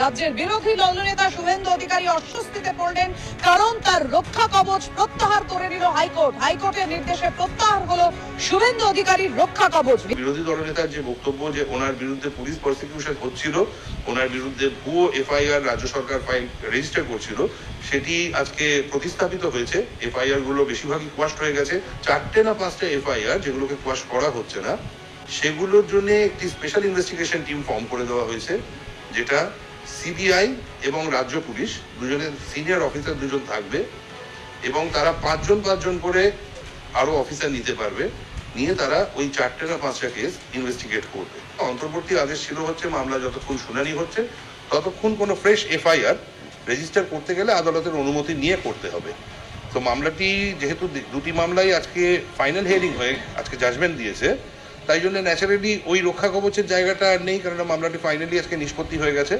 রাজ্যের বিরোধী দলনেতা শুভেন্দু অধিকারী অস্বস্তিতে পড়লেন, কারণ তার রক্ষা কবচ প্রত্যাহার করে নিল হাইকোর্ট। হাইকোর্টের নির্দেশে প্রত্যাহার হলো শুভেন্দু অধিকারীর রক্ষা কবচ। বিরোধী দলনেতার যে বক্তব্য যে ওনার বিরুদ্ধে পুলিশ প্রসিকিউশন হচ্ছিল, ওনার বিরুদ্ধে ভুয়ো এফআইআর রাজ্য সরকার ফাইল রেজিস্টার করছিল, সেটি আজকে প্রতিস্থাপিত হয়েছে। এফআইআর গুলো বেশিরভাগই কোয়াশ হয়ে গেছে। 4টে না 5টে এফআইআর যেগুলোকে কোয়াশ করা হচ্ছে না, সেগুলোর জন্য একটি স্পেশাল ইনভেস্টিগেশন টিম ফর্ম করে দেওয়া হয়েছে, যেটা সিবিআই এবং রাজ্য পুলিশ দুজনের সিনিয়র অফিসার দুজন থাকবে, এবং তারা পাঁচজন করে আরো অফিসার নিতে পারবে, নিয়ে তারা ওই 4টে না 5টা কেস ইনভেস্টিগেট করবে। অন্তর্বর্তী আদেশ ছিল হচ্ছে মামলা যতক্ষণ শুনানি হচ্ছে ততক্ষণ কোনো ফ্রেশ এফআইআর রেজিস্টার করতে গেলে আদালতের অনুমতি নিয়ে করতে হবে। তো মামলাটি যেহেতু দুটি মামলাই আজকে ফাইনাল হিয়ারিং হয়ে আজকে জাজমেন্ট দিয়েছে, তাই জন্য ন্যাচারালি ওই রক্ষা কবচের জায়গাটা আর নেই, কারণ মামলাটি ফাইনালি আজকে নিষ্পত্তি হয়ে গেছে।